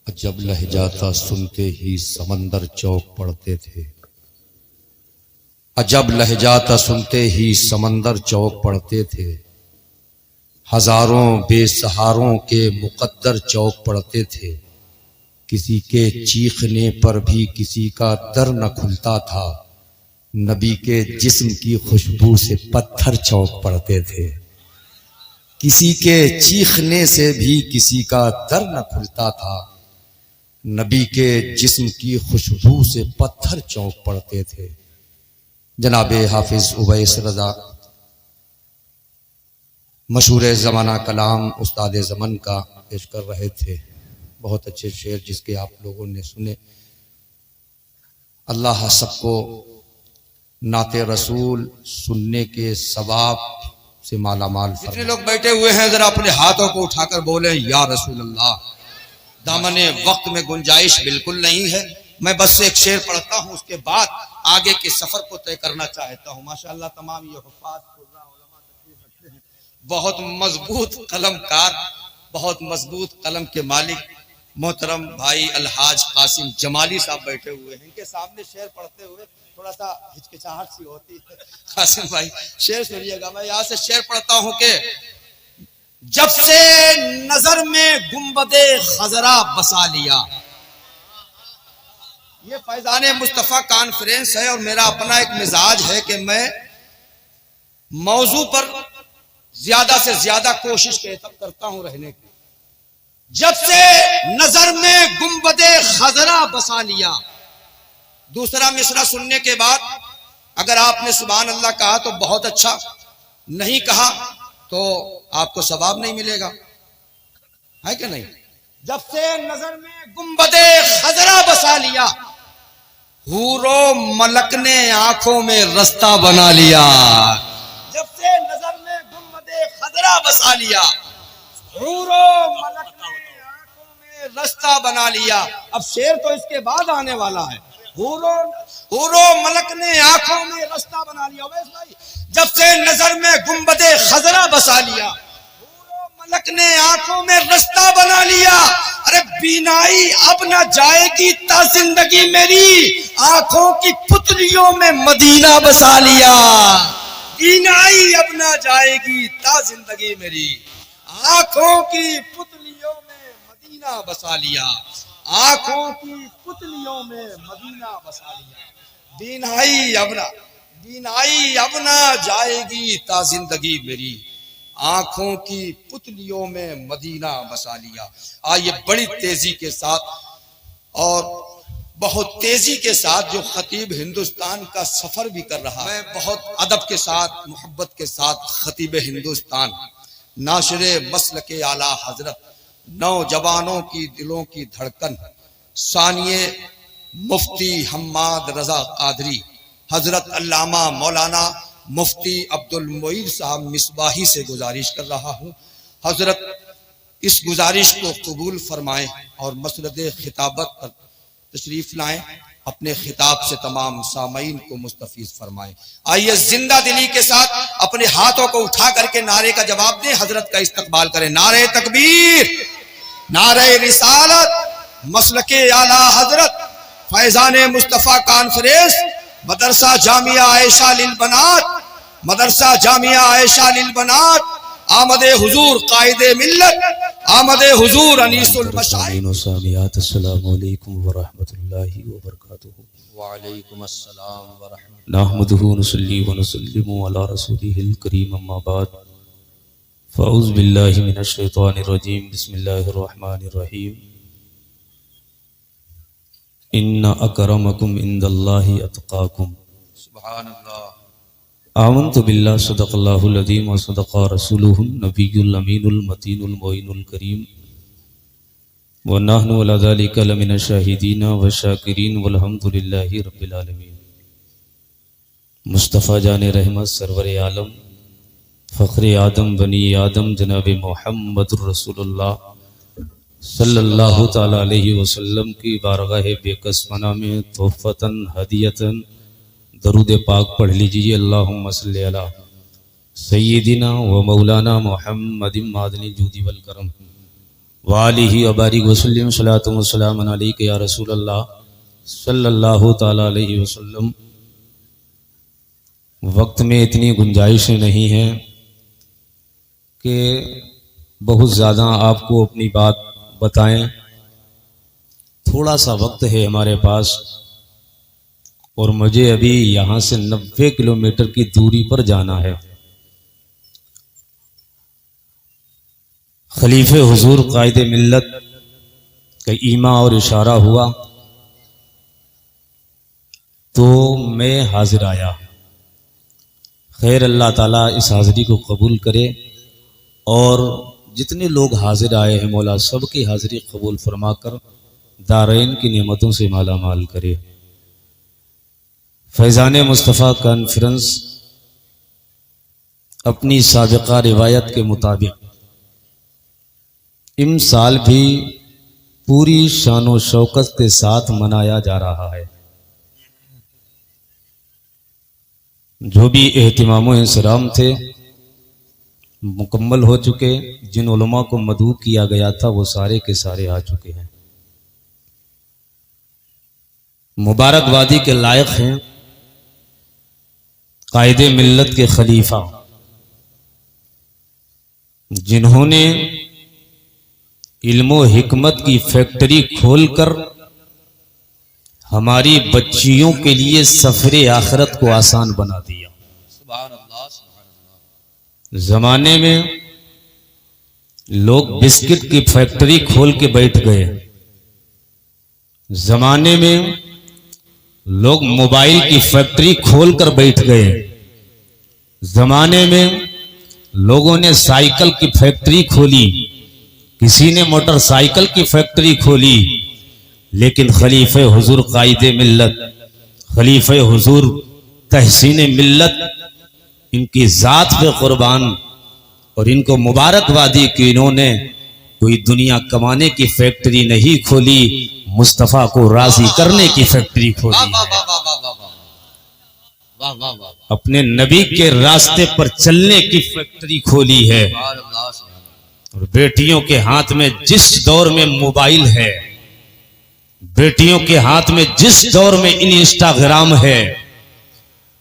جب لہجاتا سنتے ہی سمندر چوک پڑتے تھے، عجب لہجاتا سنتے ہی سمندر چوک پڑتے تھے، ہزاروں بے سہاروں کے مقدر چوک پڑتے تھے، کسی کے چیخنے پر بھی کسی کا در نہ کھلتا تھا، نبی کے جسم کی خوشبو سے پتھر چوک پڑتے تھے، کسی کے چیخنے سے بھی کسی کا در نہ کھلتا تھا، نبی کے جسم کی خوشبو سے پتھر چونک پڑتے تھے۔ جناب حافظ اویس رضا مشہور زمانہ کلام استاد زمن کا پیش کر رہے تھے، بہت اچھے شعر جس کے آپ لوگوں نے سنے۔ اللہ سب کو نعت رسول سننے کے ثواب سے مالا مال فرمائے۔ جتنے لوگ بیٹھے ہوئے ہیں ذرا اپنے ہاتھوں کو اٹھا کر بولیں یا رسول اللہ۔ دامن وقت میں گنجائش بالکل نہیں ہے، میں بس ایک شعر پڑھتا ہوں، اس کے بعد آگے کے سفر کو طے کرنا چاہتا ہوں۔ ماشاءاللہ تمام یہ حفاظ علماء تشریف رکھتے ہیں، بہت مضبوط قلم کار، بہت مضبوط قلم کے مالک محترم بھائی الحاج قاسم جمالی صاحب بیٹھے ہوئے ہیں۔ ان کے سامنے شعر پڑھتے ہوئے تھوڑا سا ہچکچاہٹ سی ہوتی ہے۔ قاسم بھائی شعر سنیے گا، میں یہاں سے شعر پڑھتا ہوں کہ جب سے نظر میں گنبد خضرا بسا لیا۔ یہ فیضان مصطفیٰ کانفرنس ہے اور میرا اپنا ایک مزاج ہے کہ میں موضوع پر زیادہ سے زیادہ کوشش کرتا ہوں رہنے کی۔ جب سے نظر میں گنبد خضرا بسا لیا۔ دوسرا مصرع سننے کے بعد اگر آپ نے سبحان اللہ کہا تو بہت اچھا، نہیں کہا تو آپ کو ثواب نہیں ملے گا، ہے کہ نہیں؟ جب سے نظر میں گنبد خضرا بسا لیا، حور و ملک نے آنکھوں میں رستہ بنا لیا۔ جب سے نظر میں گنبد خضرا بسا لیا، حور و ملک نے آنکھوں میں رستہ بنا لیا۔ اب شعر تو اس کے بعد آنے والا ہے۔ حور و ملک نے آنکھوں میں رستہ بنا لیا۔ اویس بھائی جب سے نظر میں گنبد خضرا بسا لیا، حور و ملک نے آنکھوں میں رستہ بنا لیا۔ ارے بینائی اب نہ جائے گی تا زندگی میری، آنکھوں کی پتلیوں میں مدینہ بسا لیا۔ بینائی اب نہ جائے گی تا زندگی میری، آنکھوں کی پتلیوں میں مدینہ بسا لیا۔ آنکھوں کی پتلیوں میں مدینہ بسا لیا۔ بینائی اب نہ جائے گی تا زندگی میری، آنکھوں کی پتلیوں میں مدینہ بسا لیا۔ آئیے بڑی تیزی کے ساتھ اور بہت تیزی کے ساتھ جو خطیب ہندوستان کا سفر بھی کر رہا ہے، میں بہت ادب کے ساتھ محبت کے ساتھ خطیب ہندوستان، ناشر مسلک اعلیٰ حضرت، نوجوانوں کی دلوں کی دھڑکن، ثانیہ مفتی حماد رضا قادری، حضرت علامہ مولانا مفتی عبد المعید صاحب مصباحی سے گزارش کر رہا ہوں، حضرت اس گزارش کو قبول فرمائیں اور مسند خطابت پر تشریف لائیں، اپنے خطاب سے تمام سامعین کو مستفیض فرمائیں۔ آئیے زندہ دلی کے ساتھ اپنے ہاتھوں کو اٹھا کر کے نعرے کا جواب دیں، حضرت کا استقبال کریں۔ نعرہ تکبیر، نعرہ رسالت، مسلک اعلیٰ حضرت، فیضان مصطفیٰ کانفرنس، مدرسہ جامعہ عائشہ للبنات، مدرسہ جامعہ عائشہ للبنات، آمد حضور قائد ملت، آمد حضور انیس المشائخ۔ السلام علیکم ورحمۃ اللہ وبرکاتہ۔ وعلیکم السلام ورحمۃ اللہ۔ نحمده ونصلی ونسلم علی رسولہ الکریم، اما بعد فاعوذ باللہ من الشیطان الرجیم، بسم اللہ الرحمن الرحیم۔ ان اکرمکم عند اللہ اتقاکم۔ سبحان اللہ۔ آمنت باللہ، صدق اللہ العظیم وصدق رسولہ النبی الامین المتین المعین الکریم، ونحن علی ذلک لمن الشاہدین والشاکرین والحمد للہ رب العالمین۔ مصطفیٰ جان رحمت، سرور عالم، فخر آدم بنی آدم، جناب محمد رسول اللہ صلی اللہ تعالی علیہ وسلم کی بارگاہ بے کسمنہ میں تحفتاً ہدیتاً درود پاک پڑھ لیجیے۔ اللہم صلی علی سیدنا و مولانا محمد معدن الجود والکرم۔ وآلہ وبارک وسلم صلاۃ و سلام علیک یا رسول اللہ صلی اللہ تعالی علیہ وسلم۔ وقت میں اتنی گنجائشیں نہیں ہیں کہ بہت زیادہ آپ کو اپنی بات بتائیں، تھوڑا سا وقت ہے ہمارے پاس، اور مجھے ابھی یہاں سے 90 کلومیٹر کی دوری پر جانا ہے۔ خلیفہ حضور قائد ملت کا ایما اور اشارہ ہوا تو میں حاضر آیا۔ خیر، اللہ تعالیٰ اس حاضری کو قبول کرے، اور جتنے لوگ حاضر آئے ہیں مولا سب کی حاضری قبول فرما کر دارین کی نعمتوں سے مالا مال کرے۔ فیضان مصطفیٰ کانفرنس اپنی سابقہ روایت کے مطابق ان سال بھی پوری شان و شوکت کے ساتھ منایا جا رہا ہے۔ جو بھی اہتمام و انصرام تھے مکمل ہو چکے، جن علماء کو مدعو کیا گیا تھا وہ سارے کے سارے آ چکے ہیں۔ مبارکبادی کے لائق ہیں قائد ملت کے خلیفہ، جنہوں نے علم و حکمت کی فیکٹری کھول کر ہماری بچیوں کے لیے سفر آخرت کو آسان بنا دیا۔ سبحان اللہ، سبحان اللہ۔ زمانے میں لوگ بسکٹ کی فیکٹری کھول کے بیٹھ گئے، زمانے میں لوگ موبائل کی فیکٹری کھول کر بیٹھ گئے، زمانے میں لوگوں نے سائیکل کی فیکٹری کھولی، کسی نے موٹر سائیکل کی فیکٹری کھولی، لیکن خلیفہ حضور قائد ملت، خلیفہ حضور تحسین ملت، ان کی ذات پہ قربان اور ان کو مبارکبادی کہ انہوں نے کوئی دنیا کمانے کی فیکٹری نہیں کھولی، مصطفیٰ کو راضی کرنے کی فیکٹری کھولی، اپنے نبی کے راستے پر چلنے کی فیکٹری کھولی ہے۔ اور بیٹیوں کے ہاتھ میں جس دور میں موبائل ہے، بیٹیوں کے ہاتھ میں جس دور میں انسٹاگرام ہے،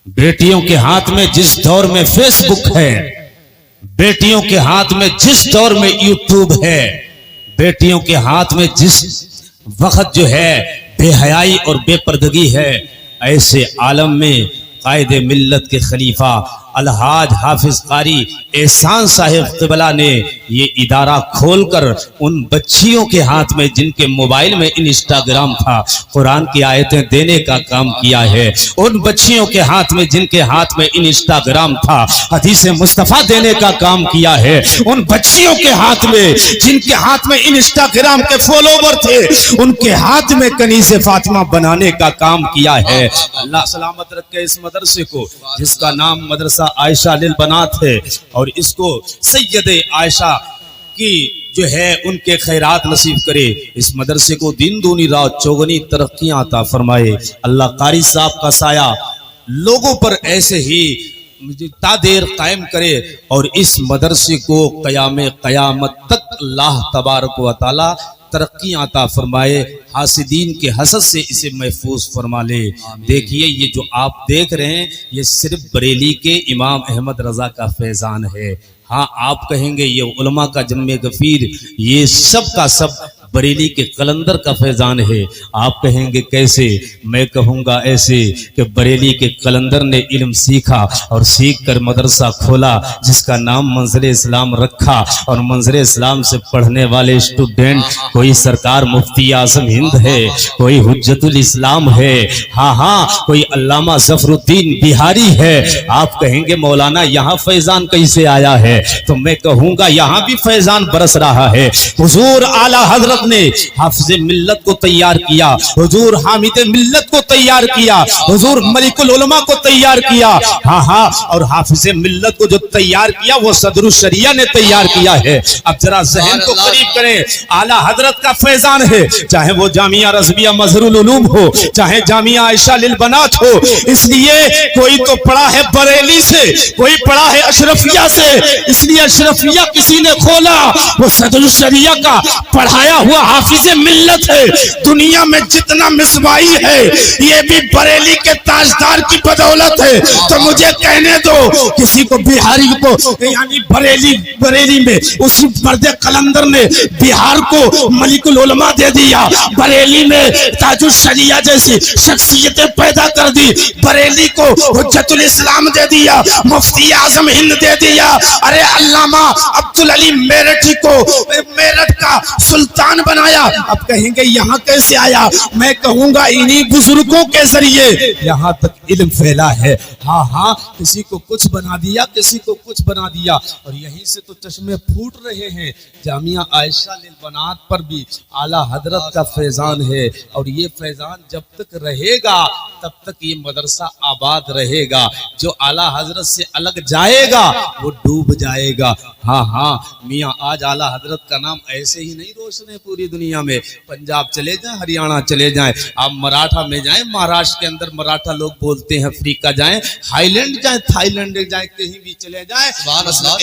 بیٹیوں کے ہاتھ میں جس دور میں فیس بک ہے، بیٹیوں کے ہاتھ میں جس دور میں یوٹیوب ہے، بیٹیوں کے ہاتھ میں جس وقت جو ہے بے حیائی اور بے پردگی ہے، ایسے عالم میں قائد ملت کے خلیفہ الحاج حافظ قاری احسان صاحب قبلہ نے یہ ادارہ کھول کر ان بچیوں کے ہاتھ میں جن کے موبائل میں انسٹاگرام تھا قرآن کی آیتیں دینے کا کام کیا ہے، ان بچیوں کے ہاتھ میں جن کے ہاتھ میں انسٹاگرام تھا حدیث مصطفیٰ دینے کا کام کیا ہے، ان بچیوں کے ہاتھ میں جن کے ہاتھ میں انسٹاگرام کے فالوور تھے ان کے ہاتھ میں کنیز فاطمہ بنانے کا کام کیا ہے۔ اللہ سلامت رکھے اس مدرسے کو جس کا نام مدرسہ عائشہ للبنات ہے، اور اس کو سید عائشہ کی جو ہے ان کے خیرات نصیب کرے، اس مدرسے کو دن دونی رات چوگنی ترقیاں عطا فرمائے۔ اللہ قاری صاحب کا سایہ لوگوں پر ایسے ہی تا دیر قائم کرے، اور اس مدرسے کو قیامت تک اللہ تبارک و تعالی ترقی عطا فرمائے، حاسدین کے حسد سے اسے محفوظ فرما لے۔ دیکھیے یہ جو آپ دیکھ رہے ہیں یہ صرف بریلی کے امام احمد رضا کا فیضان ہے۔ ہاں آپ کہیں گے یہ علماء کا جم غفیر، یہ سب کا سب بریلی کے قلندر کا فیضان ہے۔ آپ کہیں گے کیسے؟ میں کہوں گا ایسے کہ بریلی کے قلندر نے علم سیکھا اور سیکھ کر مدرسہ کھولا جس کا نام منظر اسلام رکھا، اور منظر اسلام سے پڑھنے والے اسٹوڈنٹ کوئی سرکار مفتی اعظم ہند ہے، کوئی حجت الاسلام ہے، ہاں کوئی علامہ ظفر الدین بہاری ہے۔ آپ کہیں گے مولانا یہاں فیضان کیسے آیا ہے؟ تو میں کہوں گا یہاں بھی فیضان برس رہا ہے۔ حضور اعلی حضرت حضرت نے حافظ ملت کو تیار کیا، حضور حامد ملت کو تیار کیا، حضور ملک العلماء کو تیار کیا، ہاں ہاں، اور حافظ ملت کو جو تیار کیا وہ صدر الشریعہ نے تیار کیا ہے۔ اب ذرا ذہن کو قریب کریں، اعلیٰ حضرت کا فیضان ہے، چاہے وہ جامعہ رضویہ مظہر العلوم ہو، چاہے جامعہ عائشہ للبنات ہو، اس لیے کوئی تو پڑھا ہے بریلی سے، کوئی پڑھا ہے اشرفیہ سے، اس لیے اشرفیہ کسی نے کھولا، وہ صدر الشریعہ کا پڑھایا ہوا حافظ ملت ہے۔ دنیا میں جتنا مصباحی ہے یہ بھی بریلی کے تاجدار کی بدولت ہے۔ تو مجھے کہنے دو، کسی کو بہاری کو یعنی بریلی میں اس مرد قلندر نے بہار کو ملک العلماء دے دیا، بریلی میں تاج الشریعہ جیسی شخصیتیں پیدا کر دی، بریلی کو حجت الاسلام دے دیا، مفتی اعظم ہند دے دیا، ارے علامہ عبدالعلی میرٹھی کو میرٹھ کا سلطان بنایا۔ اب کہیں گے یہاں کیسے آیا؟ میں کہوں گا انہی بزرگوں کے ذریعے یہاں تک علم پھیلا ہے۔ ہاں ہاں، کسی کو کچھ بنا دیا، کسی کو کچھ بنا دیا، اور یہیں سے تو چشمے پھوٹ رہے ہیں۔ جامعہ عائشہ للبنات پر بھی اعلیٰ حضرت کا فیضان ہے، اور یہ فیضان جب تک رہے گا تب تک یہ مدرسہ آباد رہے گا۔ جو اعلیٰ حضرت سے الگ جائے گا وہ ڈوب جائے گا۔ ہاں ہاں میاں، آج اعلیٰ حضرت کا نام ایسے ہی نہیں روشن ہے پوری دنیا میں۔ پنجاب چلے جائیں، ہریانہ چلے جائیں، آپ مراٹھا میں جائیں، مہاراشٹر کے اندر مراٹھا لوگ بولتے ہیں، افریقہ جائیں، ہائی لینڈ جائیں، تھائی لینڈ جائیں، کہیں بھی چلے جائیں،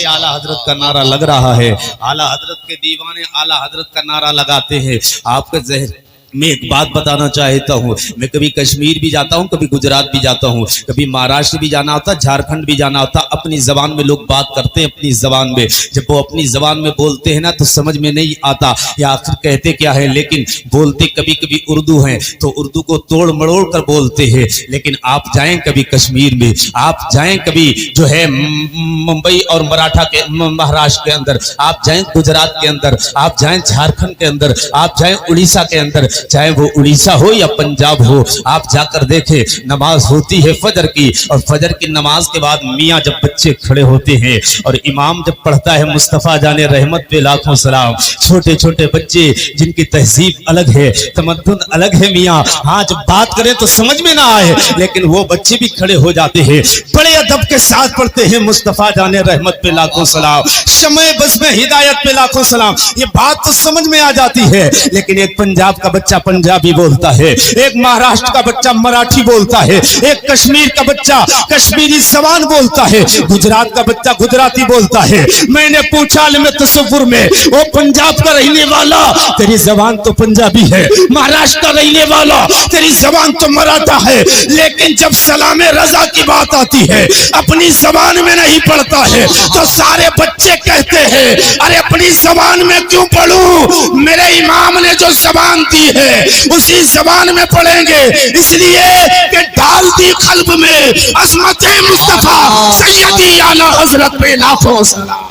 اعلیٰ حضرت کا نعرہ لگ رہا ہے۔ اعلیٰ حضرت کے دیوانے اعلیٰ حضرت کا نعرہ لگاتے ہیں۔ آپ کے ذہن میں ایک بات بتانا چاہتا ہوں، میں کبھی کشمیر بھی جاتا ہوں، کبھی گجرات بھی جاتا ہوں، کبھی مہاراشٹر بھی جانا ہوتا، جھارکھنڈ بھی جانا ہوتا، اپنی زبان میں لوگ بات کرتے ہیں، اپنی زبان میں۔ جب وہ اپنی زبان میں بولتے ہیں نا تو سمجھ میں نہیں آتا یا آخر کہتے کیا ہے، لیکن بولتے کبھی کبھی اردو ہیں تو اردو کو توڑ مڑوڑ کر بولتے ہیں۔ لیکن آپ جائیں کبھی کشمیر میں، آپ جائیں کبھی جو ہے ممبئی اور مراٹھا کے مہاراشٹر کے اندر، آپ جائیں گجرات کے اندر، آپ جائیں جھارکھنڈ کے اندر، آپ جائیں اڑیسہ کے اندر، چاہے وہ اڑیسہ ہو یا پنجاب ہو، آپ جا کر دیکھیں نماز ہوتی ہے فجر کی، اور فجر کی نماز کے بعد میاں جب بچے کھڑے ہوتے ہیں اور امام جب پڑھتا ہے مصطفیٰ جان رحمت پہ لاکھوں سلام، چھوٹے چھوٹے بچے جن کی تہذیب الگ ہے، تمدن الگ ہے میاں، ہاں جب بات کریں تو سمجھ میں نہ آئے، لیکن وہ بچے بھی کھڑے ہو جاتے ہیں، بڑے ادب کے ساتھ پڑھتے ہیں مصطفیٰ جان رحمت پہ لاکھوں سلام، شمع بزم ہدایت پہ لاکھوں سلام۔ یہ بات تو سمجھ میں آ جاتی ہے، لیکن ایک پنجاب کا بچہ پنجابی بولتا ہے، ایک مہاراشٹر کا بچہ مراٹھی بولتا ہے، ایک کشمیر کا بچہ کشمیری زبان بولتا ہے، گجرات کا بچہ گجراتی بولتا ہے۔ میں نے پوچھا علم تصور میں، وہ پنجاب کا رہنے والا تیری زبان تو پنجابی ہے، مہاراشٹر کا رہنے والا تیری زبان تو مراٹھا ہے، لیکن جب سلام رضا کی بات آتی ہے اپنی زبان میں نہیں پڑھتا ہے تو سارے بچے کہتے ہیں ارے اپنی زبان میں کیوں پڑھوں، میرے امام نے جو زبان دی ہے اسی زبان میں پڑھیں گے، اس لیے کہ ڈال دی قلب میں عظمت مصطفیٰ سیدی اعلیٰ حضرت پہ لاکھوں سلام۔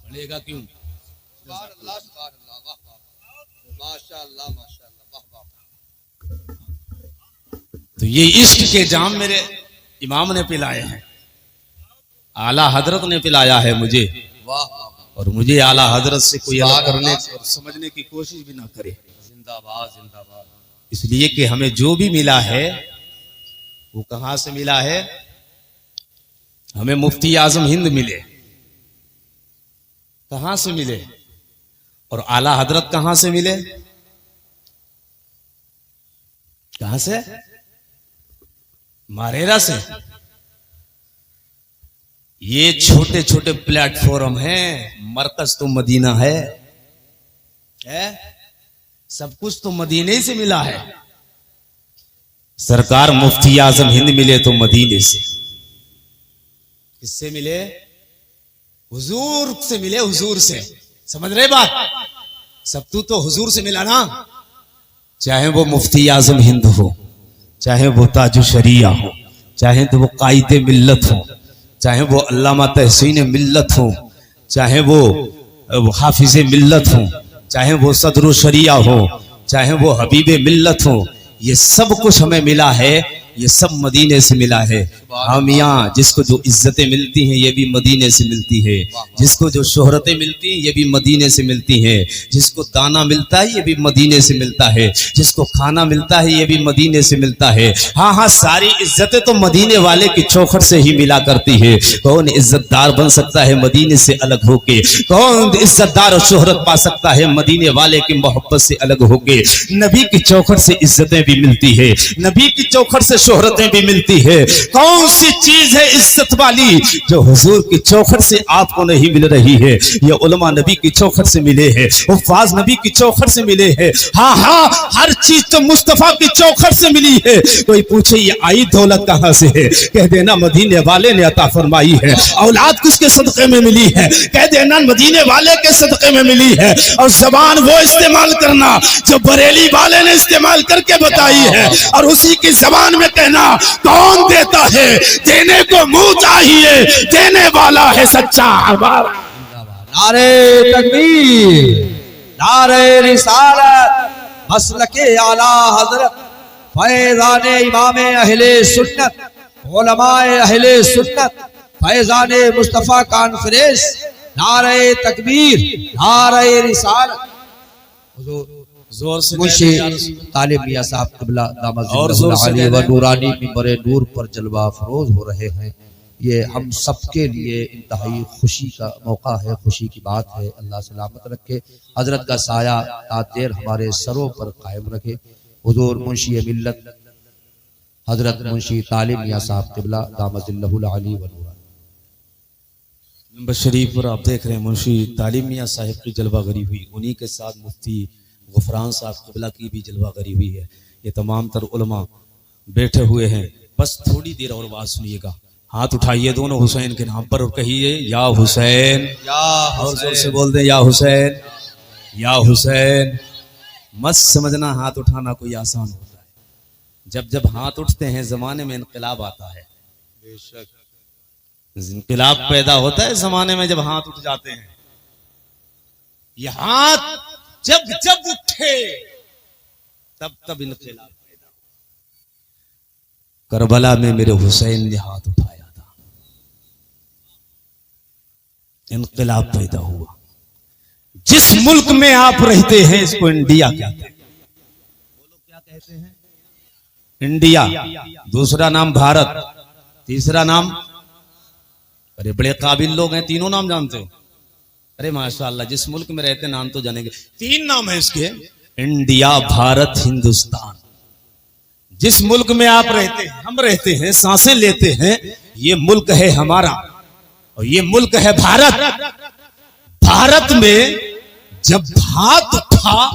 پڑھے گا کیوں؟ تو یہ عشق کے جام میرے امام نے پلائے ہیں، اعلیٰ حضرت نے پلایا ہے مجھے، اور مجھے اعلیٰ حضرت سے کوئی الگ کرنے اور سمجھنے کی کوشش بھی نہ کرے۔ زندہ باد زندہ باد۔ اس لیے کہ ہمیں جو بھی ملا ہے وہ کہاں سے ملا ہے؟ ہمیں مفتی اعظم ہند ملے، کہاں سے ملے؟ اور اعلیٰ حضرت کہاں سے ملے؟ کہاں سے؟ ماریرا سے۔ یہ چھوٹے چھوٹے پلیٹ فارم ہیں، مرکز تو مدینہ ہے، سب کچھ تو مدینے سے ملا ہے۔ سرکار مفتی اعظم ہند ملے تو مدینے سے، کس سے ملے؟ حضور سے ملے، حضور سے۔ سمجھ رہے بات؟ سب تو حضور سے ملا نا، چاہے وہ مفتی اعظم ہند ہو، چاہے وہ تاج الشریعہ ہو، چاہے تو وہ قائد ملت ہو، چاہے وہ علامہ تحسین ملت ہو، چاہے وہ حافظ ملت ہو، چاہے وہ صدر الشریعہ ہو، چاہے وہ حبیب ملت ہو، یہ سب کچھ ہمیں ملا ہے یہ سب مدینے سے ملا ہے. ہاں میاں، جس کو جو عزتیں ملتی ہیں یہ بھی مدینے سے ملتی ہے، جس کو جو شہرتیں ملتی ہیں یہ بھی مدینے سے ملتی ہیں، جس کو دانا ملتا ہے یہ بھی مدینے سے ملتا ہے، جس کو کھانا ملتا ہے یہ بھی مدینے سے ملتا ہے. ہاں ہاں، ساری عزتیں تو مدینے والے کی چوکھٹ سے ہی ملا کرتی ہے. کون عزت دار بن سکتا ہے مدینے سے الگ ہو کے؟ کون عزت دار اور شہرت پا سکتا ہے مدینے والے کی محبت سے الگ ہو کے؟ نبی کی چوکھٹ سے عزتیں بھی ملتی ہے، نبی کی چوکھٹ سے شہرتیں بھی ملتی ہے. کون سی چیز ہے عزت والی جو حضور کی چوکھٹ سے آپ کو نہیں مل رہی ہے؟ یہ علماء نبی کی چوکھٹ سے ملے ہیں، حفاظ نبی کی چوکھٹ سے ملے ہیں. ہاں ہاں، ہر چیز تو مصطفیٰ کی چوکھٹ سے ملی ہے. کوئی پوچھے یہ آئی دولت کہاں سے ہے؟ کہہ دینا مدینے والے نے عطا فرمائی ہے. اولاد کس کے صدقے میں ملی ہے؟ کہہ دینا مدینے والے کے صدقے میں ملی ہے. اور زبان وہ استعمال کرنا جو بریلی والے نے استعمال کر کے بتائی ہے، اور اسی کی زبان میں کہنا کون دیتا ہے؟ دینے کو منہ چاہیے، دینے والا ہے سچا ہمارا. نعرے تکبیر، نعرے رسالت، مسلک اعلی حضرت فیضان امام اہل سنت، علماء اہل سنت، فیضان مصطفیٰ کانفرنس. نعرے تکبیر، نعرے رسالت. زور سے منشی طالب میاں صاحب قبلہ دامت اور ذلہ زور سے علی و نورانی منبر نور پر جلوہ افروز ہو رہے ہیں. یہ ہم سب کے لیے انتہائی خوشی کا موقع ہے، خوشی کی بات ہے. اللہ سلامت رکھے، حضرت کا سایہ تا دیر ہمارے سروں پر قائم رکھے. حضور منشی ملت حضرت منشی طالب میاں صاحب قبلہ دامت ذلہ علی و نورانی. نمبر شریف پر آپ دیکھ رہے ہیں منشی طالب میاں صاحب کی جلوہ گری ہوئی، انہی کے ساتھ مفتی غفران صاحب قبلہ کی بھی جلوہ گری ہوئی ہے. یہ تمام تر علماء بیٹھے ہوئے ہیں. بس تھوڑی دیر اور بات سنیے گا. ہاتھ اٹھائیے دونوں حسین کے نام پر اور کہیے یا حسین. اور زور سے بول دیں یا حسین، یا حسین. مت سمجھنا ہاتھ اٹھانا کوئی آسان ہوتا ہے. جب ہاتھ اٹھتے ہیں زمانے میں انقلاب آتا ہے. بے شک انقلاب پیدا ہوتا ہے زمانے میں جب ہاتھ اٹھ جاتے ہیں. یہ ہاتھ جب اٹھے تب انقلاب پیدا ہوا. کربلا میں میرے حسین نے ہاتھ اٹھایا تھا، انقلاب پیدا ہوا. جس ملک میں آپ رہتے ہیں اس کو انڈیا کہتے ہیں. بولو کیا کہتے ہیں؟ انڈیا. دوسرا نام بھارت، تیسرا نام، ارے بڑے قابل لوگ ہیں، تینوں نام جانتے ہو؟ ارے ماشاءاللہ، جس ملک میں رہتے نام تو جانیں گے. تین نام ہیں اس کے، انڈیا، بھارت، ہندوستان. جس ملک میں آپ رہتے ہیں، ہم رہتے ہیں، سانسیں لیتے ہیں، یہ ملک ہے ہمارا، اور یہ ملک ہے بھارت. بھارت میں جب ہاتھ اٹھا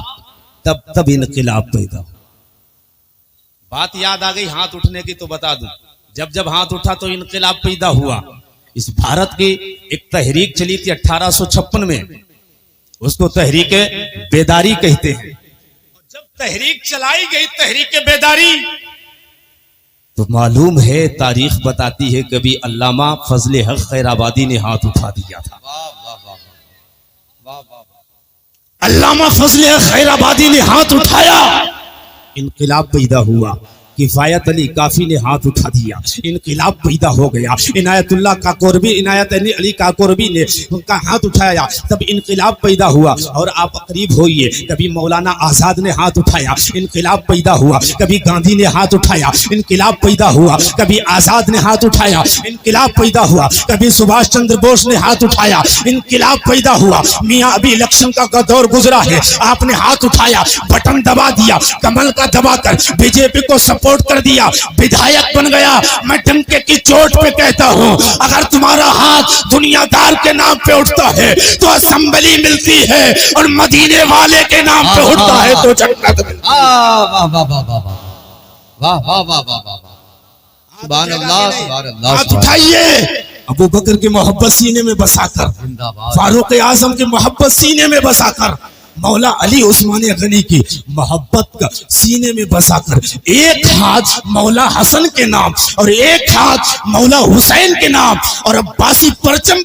تب انقلاب پیدا ہوا. بات یاد آ گئی ہاتھ اٹھنے کی تو بتا دوں. جب ہاتھ اٹھا تو انقلاب پیدا ہوا. اس بھارت کی ایک تحریک چلی تھی 1856 میں، اس کو تحریک بیداری کہتے ہیں. جب تحریک چلائی گئی، تحریک بیداری، تو معلوم ہے، تاریخ بتاتی ہے، کبھی علامہ فضل حق خیر آبادی نے ہاتھ اٹھا دیا تھا. علامہ فضل حق خیر آبادی نے ہاتھ اٹھایا، انقلاب پیدا ہوا. کفایت علی کافی نے ہاتھ اٹھا دیا، انقلاب پیدا ہو گیا. عنایت اللہ کاکوربی، عنایت علی کاکوربی نے ان کا ہاتھ اٹھایا، تب انقلاب پیدا ہوا. اور آپ قریب ہوئیے، کبھی مولانا آزاد نے ہاتھ اٹھایا، انقلاب پیدا ہوا. کبھی گاندھی نے ہاتھ اٹھایا، انقلاب پیدا ہوا. کبھی آزاد نے ہاتھ اٹھایا، انقلاب پیدا ہوا. کبھی سبھاش چندر بوس نے ہاتھ اٹھایا، انقلاب پیدا ہوا. میاں ابھی الیکشن کا دور گزرا ہے، آپ نے ہاتھ اٹھایا، بٹن دبا دیا، کمل کا دبا کر بی جے پی کو سپورٹ کر دیا، بدھایک بن گیا. میں ڈنکے کی چوٹ پہ کہتا ہوں، اگر تمہارا ہاتھ دنیا دار کے نام پہ اٹھتا ہے تو اسمبلی ملتی ہے، اور مدینے والے کے نام پہ اٹھتا ہے تو جنت ملتی ہے. واہ واہ واہ واہ واہ واہ واہ واہ واہ. سبحان اللہ، سبحان اللہ. ہاتھ اٹھائیے. ابو بکر کی محبت سینے میں بسا کر، فاروق اعظم کی محبت سینے میں بسا کر، مولا علی عثمان غنی کی محبت کا سینے میں بسا کر، ایک ہاتھ مولا حسن کے نام اور ایک ہاتھ مولا حسین کے نام، اور عباسی پرچم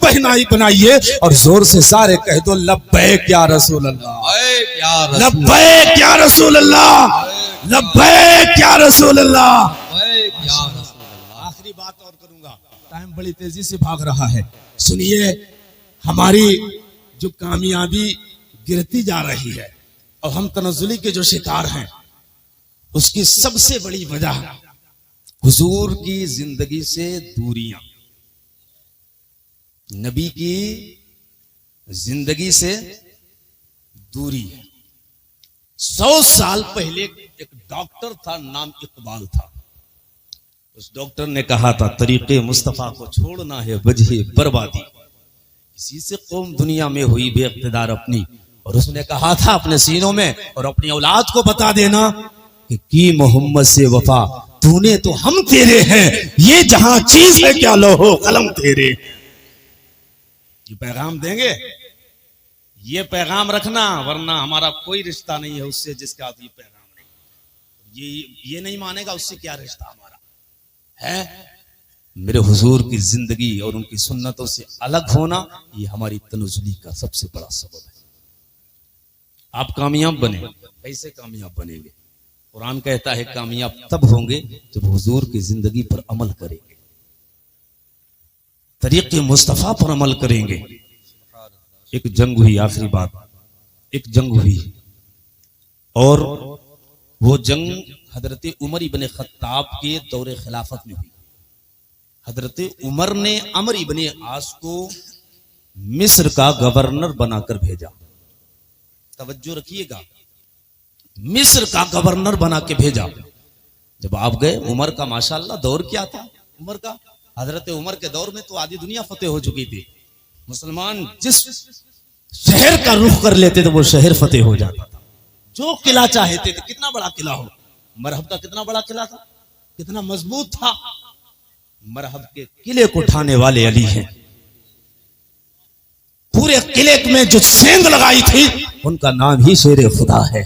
بنائیے اور زور سے سارے کہہ دو لبیک یا رسول اللہ، لبیک یا رسول اللہ، لبیک یا رسول اللہ. یا رسول اللہ۔ آخری بات اور کروں گا، ٹائم بڑی تیزی سے بھاگ رہا ہے۔ سنیے، ہماری جو کامیابی گرتی جا رہی ہے اور ہم تنزلی کے جو شکار ہیں، اس کی سب سے بڑی وجہ حضور کی زندگی سے دوریاں، نبی کی زندگی سے دوری ہے۔ 100 سال پہلے ایک ڈاکٹر تھا، نام اقبال تھا۔ اس ڈاکٹر نے کہا تھا طریقے مصطفیٰ کو چھوڑنا ہے وجہ بربادی، اسی سے قوم دنیا میں ہوئی بے اقتدار اپنی۔ اور اس نے کہا تھا اپنے سینوں میں اور اپنی اولاد کو بتا دینا کہ کی محمد سے وفا، تو نے تو ہم تیرے ہیں، یہ جہاں چیز ہے کیا لوہو قلم تیرے۔ یہ پیغام دیں گے، یہ پیغام رکھنا، ورنہ ہمارا کوئی رشتہ نہیں ہے اس سے جس کا یہ پیغام نہیں، یہ نہیں مانے گا، اس سے کیا رشتہ ہمارا ہے۔ میرے حضور کی زندگی اور ان کی سنتوں سے الگ ہونا، یہ ہماری تنزلی کا سب سے بڑا سبب ہے۔ آپ کامیاب بنیں، کیسے کامیاب بنیں گے؟ قرآن کہتا ہے کامیاب تب ہوں گے جب حضور کی زندگی پر عمل کریں گے، طریقے مصطفیٰ پر عمل کریں گے۔ ایک جنگ ہوئی، آخری بات، ایک جنگ ہوئی اور وہ جنگ حضرت عمر ابن خطاب کے دور خلافت میں ہوئی۔ حضرت عمر نے عمرو ابن عاص کو مصر کا گورنر بنا کر بھیجا۔ توجہ رکھیے گا، مصر کا گورنر بنا کے بھیجا۔ جب آپ گئے، عمر کا ماشاءاللہ دور کیا تھا، عمر کا، حضرت عمر کے دور میں تو آدھی دنیا فتح ہو چکی تھی۔ مسلمان جس شہر کا رخ کر لیتے تھے وہ شہر فتح ہو جاتا تھا، جو قلعہ چاہتے تھے، کتنا بڑا قلعہ ہو۔ مرحب کا کتنا بڑا قلعہ تھا، کتنا مضبوط تھا۔ مرحب کے قلعے کو اٹھانے والے علی ہیں۔ پورے قلعے میں جو سینگ لگائی تھی ان کا نام ہی شیر خدا ہے۔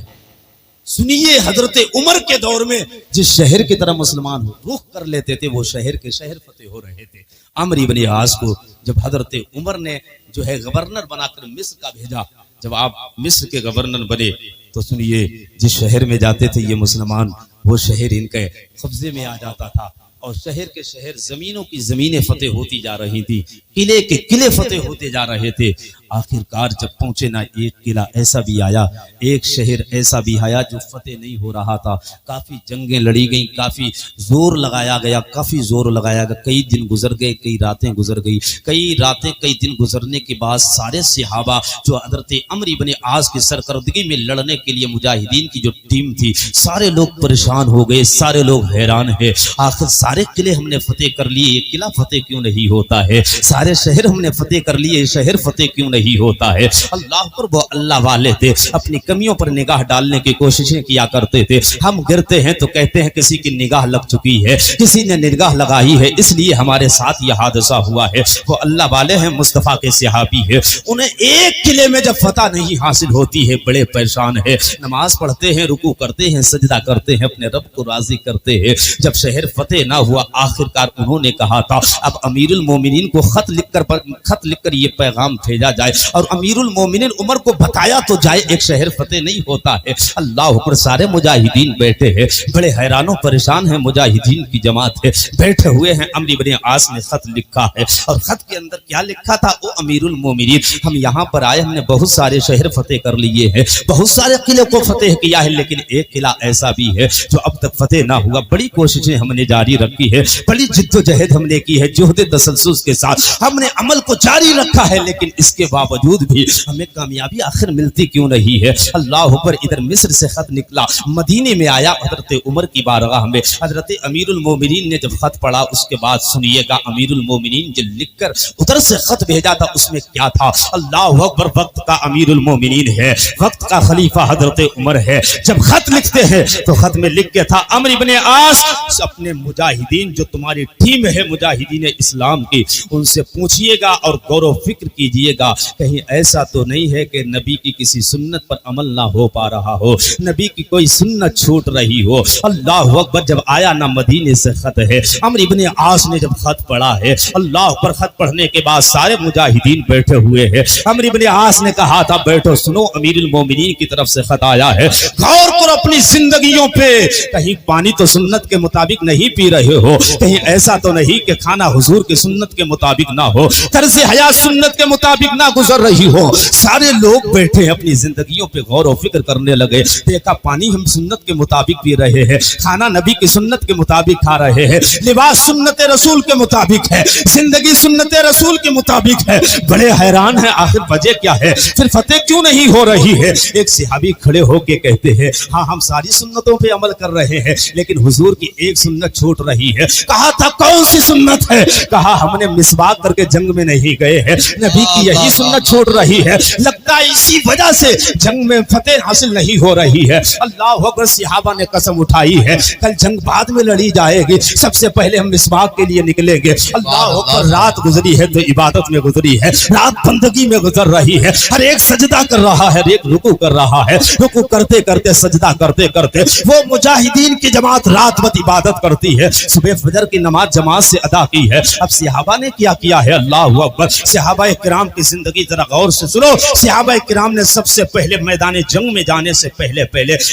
سنیے، حضرت عمر کے دور میں جس شہر کی طرف مسلمان رخ کر لیتے تھے وہ شہر کے شہر فتح ہو رہے تھے۔ عمرو ابن عاص کو جب حضرت عمر نے جو ہے گورنر بنا کر مصر کا بھیجا، جب آپ مصر کے گورنر بنے تو سنیے، جس شہر میں جاتے تھے یہ مسلمان، وہ شہر ان کے قبضے میں آ جاتا تھا اور شہر کے شہر، زمینوں کی زمینیں فتح ہوتی جا رہی تھی، قلعے کے قلعے فتح ہوتے جا رہے تھے۔ آخر کار جب پہنچے نا، ایک قلعہ ایسا بھی آیا، ایک شہر ایسا بھی آیا جو فتح نہیں ہو رہا تھا۔ کافی جنگیں لڑی گئیں، کافی زور لگایا گیا، کافی زور لگایا گیا۔ کئی دن گزر گئے، کئی راتیں گزر گئی، کئی راتیں کئی دن گزرنے کے بعد سارے صحابہ جو حضرت عمرو بن عاص کی سرکردگی میں لڑنے کے لیے مجاہدین کی جو ٹیم تھی، سارے لوگ پریشان ہو گئے، سارے لوگ حیران ہیں۔ آخر سارے قلعے ہم نے فتح کر لیے، یہ قلعہ فتح کیوں نہیں ہوتا ہے؟ سارے شہر ہم نے فتح کر لیے، یہ شہر فتح کیوں نہیں ہوتا ہے؟ اللہ پر وہ اللہ والے تھے، اپنی کمیوں پر نگاہ ڈالنے کی کوششیں کیا کرتے تھے۔ ہم گرتے ہیں تو کہتے ہیں کسی کی نگاہ لگ چکی ہے، کسی نے نگاہ لگائی ہے، اس لیے ہمارے ساتھ یہ حادثہ ہوا ہے۔ وہ اللہ والے ہیں، مصطفیٰ کے صحابی ہے، انہیں ایک قلعے میں جب فتح نہیں حاصل ہوتی ہے بڑے پریشان ہے۔ نماز پڑھتے ہیں، رکوع کرتے ہیں، سجدہ کرتے ہیں، اپنے رب کو راضی کرتے ہیں۔ جب شہر فتح نہ ہوا، آخر کار انہوں نے کہا تھا اب امیر المومنین کو خط لکھ کر یہ پیغام بھیجا جائے، اور امیر المومنین عمر کو بتایا تو جائے ایک شہر فتح نہیں ہوتا ہے۔ اللہ پر سارے مجاہدین بیٹھے ہیں، بڑے حیران و پریشان ہیں، مجاہدین کی جماعت ہے، بیٹھے ہوئے ہیں۔ عمرو بن عاص نے خط لکھا ہے اور خط کے اندر کیا لکھا تھا؟ او امیر المومنین، ہم یہاں پر آئے، ہم نے بہت سارے شہر فتح کر لیے ہیں، بہت سارے قلعے کو فتح کیا ہے، لیکن ایک قلعہ ایسا بھی ہے جو اب تک فتح نہ ہوا۔ بڑی کوششیں ہم نے جاری رکھی ہے، بڑی جد و جہد ہم نے کی ہے، جہد تسلسل کے ساتھ ہم نے عمل کو جاری رکھا ہے، لیکن اس کے باوجود بھی ہمیں کامیابی آخر ملتی کیوں نہیں ہے؟ اللہ پر ادھر مصر سے خط نکلا، مدینے میں آیا، حضرت عمر کی بارگاہ میں حضرت امیر المومنین نے جب خط پڑھا، اس کے بعد سنیے گا امیر المومنین جو لکھ کر ادھر سے خط بھیجا تھا اس میں کیا تھا؟ اللہ اکبر، وقت کا امیر المومنین ہے، وقت کا خلیفہ حضرت عمر ہے۔ جب خط لکھتے ہیں تو خط میں لکھ کے تھا عمرو بن عاص، اپنے مجاہدین جو تمہاری ٹیم ہے مجاہدین اسلام کی، ان سے پوچھئے گا اور غور و فکر کیجئے گا کہیں ایسا تو نہیں ہے کہ نبی کی کسی سنت پر عمل نہ ہو پا رہا ہو، نبی کی کوئی سنت چھوٹ رہی ہو۔ اللہ اکبر، جب آیا نا مدینے سے خط ہے، عمرو ابن عاص نے جب خط پڑھا ہے، اللہ اکبر، خط پڑھنے کے بعد سارے مجاہدین بیٹھے ہوئے ہیں۔ عمرو ابن عاص نے کہا تھا بیٹھو سنو، امیر المومنین کی طرف سے خط آیا ہے، غور کرو اپنی زندگیوں پہ، کہیں پانی تو سنت کے مطابق نہیں پی رہے ہو، کہیں ایسا تو نہیں کہ کھانا حضور کی سنت کے مطابق نہ ہو، طرز حیات سنت کے مطابق نہ گزر رہی ہو۔ سارے لوگ بیٹھے اپنی زندگیوں پہ غور و فکر کرنے لگے، دیکھا پانی ہم سنت کے مطابق پی رہے ہیں، کھانا نبی کی سنت کے مطابق کھا رہے ہیں، لباس سنت رسول کے مطابق ہے، زندگی سنت رسول کے مطابق ہے، بڑے حیران ہیں آخر وجہ کیا ہے، پھر فتح کیوں نہیں ہو رہی ہے؟ ایک صحابی کھڑے ہو کے کہتے ہیں ہاں ہم ساری سنتوں پہ عمل کر رہے ہیں لیکن حضور کی ایک سنت چھوٹ رہی ہے۔ کہا تھا کون سی سنت ہے؟ کہا ہم نے مسواک کر کے جنگ میں نہیں گئے ہیں، نبی کی یہی سنت چھوٹ رہی ہے، لگتا ہے اسی وجہ سے جنگ میں فتح حاصل نہیں ہو رہی ہے۔ اللہ اکبر، صحابہ نے قسم اٹھائی ہے کل جنگ بعد میں لڑی جائے گی، سب سے پہلے ہم مسواک کے لیے نکلیں گے۔ اللہ اکبر، رات گزری ہے تو عبادت میں گزری ہے، رات بندگی میں گزر رہی ہے، ہر ایک سجدہ کر رہا ہے، ہر ایک رکوع کر رہا ہے، رکوع کرتے کرتے سجدہ کرتے کرتے وہ مجاہدین کی جماعت رات بھر عبادت کرتی ہے، صبح فجر کی نماز جماعت سے ادا کی ہے۔ اب صحابہ نے کیا کیا ہے؟ اللہ اکبر، صحابہ کرام کی زندگی ذرا غور سے سنو۔ صحابہ کرام نے سب سے پہلے میدان جنگ میں جانے سے پہلے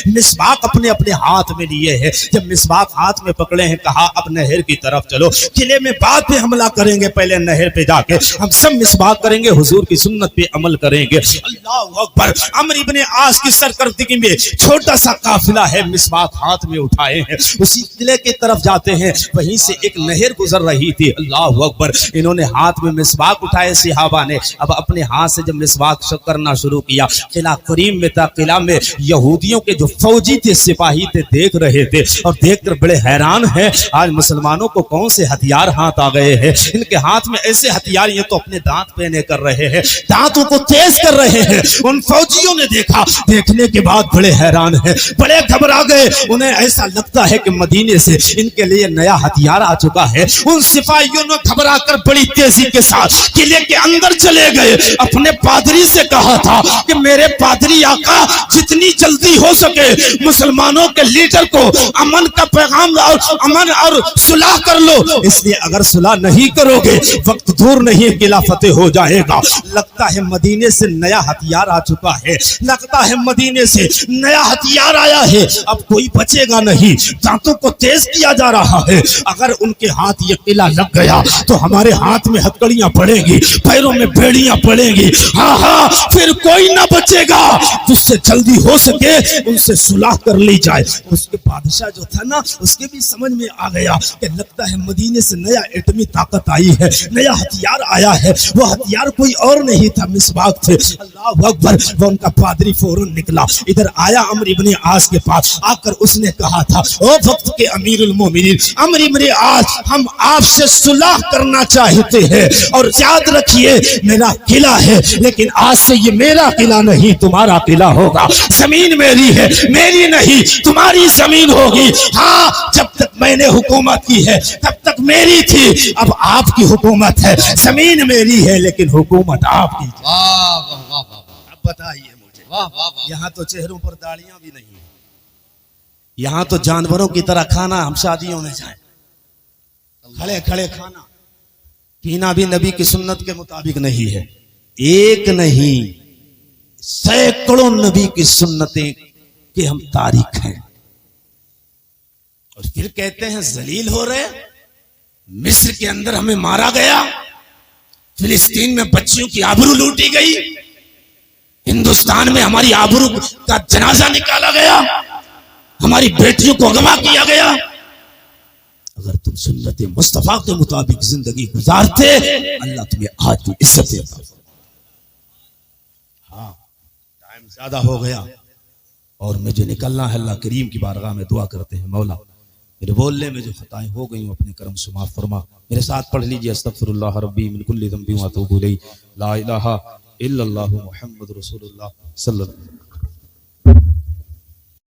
مسواک اپنے اپنے ہاتھ میں لیے ہیں، جب مسواک ہاتھ میں پکڑے ہیں کہا اب نہر کی طرف چلو، قلعے میں بعد میں حملہ کریں گے، پہلے نہر پہ جا کے ہم سب مسواک کریں گے، حضور کی سنت پہ عمل کریں گے۔ اللہ اکبر، عمرو ابن عاص کی سرکردگی میں چھوٹا سا قافلہ ہے، مسواک ہاتھ میں اٹھائے ہیں، اسی قلعے کی طرف جاتے ہیں، وہیں سے ایک نہر گزر رہی تھی۔ اللہ اکبر، انہوں نے ہاتھ میں مسواک اٹھائے صحابہ نے، اب اپنے ہاتھ سے جب مسواک کرنا شروع کیا، قلعہ کریم میں تھا، قلعہ میں یہودیوں کے جو فوجی تھے، سپاہی تھے، دیکھ رہے تھے اور دیکھ کر بڑے حیران ہیں آج مسلمانوں کو کون سے ہتھیار ہاتھ آ گئے ہیں، ان کے ہاتھ میں ایسے ہتھیار، یہ تو اپنے دانت پہنے کر رہے ہیں، دانتوں کو تیز کر رہے ہیں۔ ان فوجیوں نے دیکھا، دیکھنے کے بعد بڑے حیران ہیں، بڑے گھبرا گئے، انہیں ایسا لگتا ہے کہ مدینے سے ان کے لیے نیا ہتھیار آ چکا ہے۔ ان سپاہیوں نے گھبرا کر بڑی تیزی کے ساتھ قلعے کے اندر چلے گئے، اپنے پادری سے کہا تھا کہ میرے پادری آقا جتنی جلدی ہو سکے مسلمانوں کے لیڈر کو امن کا پیغام اور امن اور صلح کر لو، اس لیے اگر صلح نہیں کرو گے وقت دور نہیں قلعہ فتح ہو جائے گا۔ لگتا ہے مدینے سے نیا ہتھیار آ چکا ہے، لگتا ہے مدینے سے نیا ہتھیار آیا ہے، اب کوئی بچے گا نہیں، دانتوں کو تیز کیا جا رہا ہے، اگر ان کے ہاتھ یہ قلعہ لگ گیا تو ہمارے ہاتھ میں ہتکڑیاں پڑیں گی، پیروں میں بیڑیاں پڑیں گی، ہاں ہاں پھر کوئی نہ بچے گا، جس سے جلدی ہو سکے ان سے صلح کر لی جائے۔ اس کے بادشاہ جو تھا نا، اس کے بھی سمجھ میں آ گیا کہ لگتا ہے مدینے سے نیا ایٹمی طاقت آئی ہے، نیا ہتھیار آیا ہے، وہ ہتھیار کوئی اور نہیں تھا، مسواک تھے۔ اللہ اکبر، وہ ان کا پادری فوراً نکلا، ادھر آیا عمرو ابن عاص کے پاس، آ کر اس نے کہا تھا او وقت کے امیر المومنین عمرو ابن عاص، ہم آپ سے صلح کرنا چاہتے ہیں، اور یاد رکھیے میرا قلعہ ہے لیکن آج سے یہ میرا قلعہ نہیں تمہارا قلعہ ہوگا، زمین میری ہے، میری نہیں تمہاری زمین ہوگی، ہاں جب تک میں نے حکومت کی ہے تب تک میری تھی، اب آپ کی حکومت ہے، زمین میری ہے لیکن حکومت آپ کی۔ اب بتائیے مجھے، یہاں تو چہروں پر داڑیاں بھی نہیں، یہاں تو جانوروں کی طرح کھانا، ہم شادیوں میں جائیں کھڑے کھڑے کھانا پینا بھی نبی کی سنت کے مطابق نہیں ہے، ایک نہیں سینکڑوں نبی کی سنتیں کہ ہم تاریخ ہیں، اور پھر کہتے ہیں ذلیل ہو رہے، مصر کے اندر ہمیں مارا گیا، فلسطین میں بچیوں کی آبرو لوٹی گئی، ہندوستان میں ہماری آبرو کا جنازہ نکالا گیا، ہماری بیٹیوں کو اغوا کیا گیا۔ اگر تم سنت مصطفیٰ کے مطابق زندگی گزارتے اللہ تمہیں آج بھی عزت دیتا۔ ہاں ٹائم زیادہ ہو گیا اور مجھے نکلنا ہے، اللہ کریم کی بارگاہ میں دعا کرتے ہیں مولا میرے بولنے میں جو خطائیں ہو گئی اپنے کرم سے معاف فرما۔ میرے ساتھ پڑھ لیجئے استغفر اللہ ربی من کل ذنب و اتوب الیہ، لا الہ الا اللہ محمد رسول اللہ صلی اللہ علیہ وسلم۔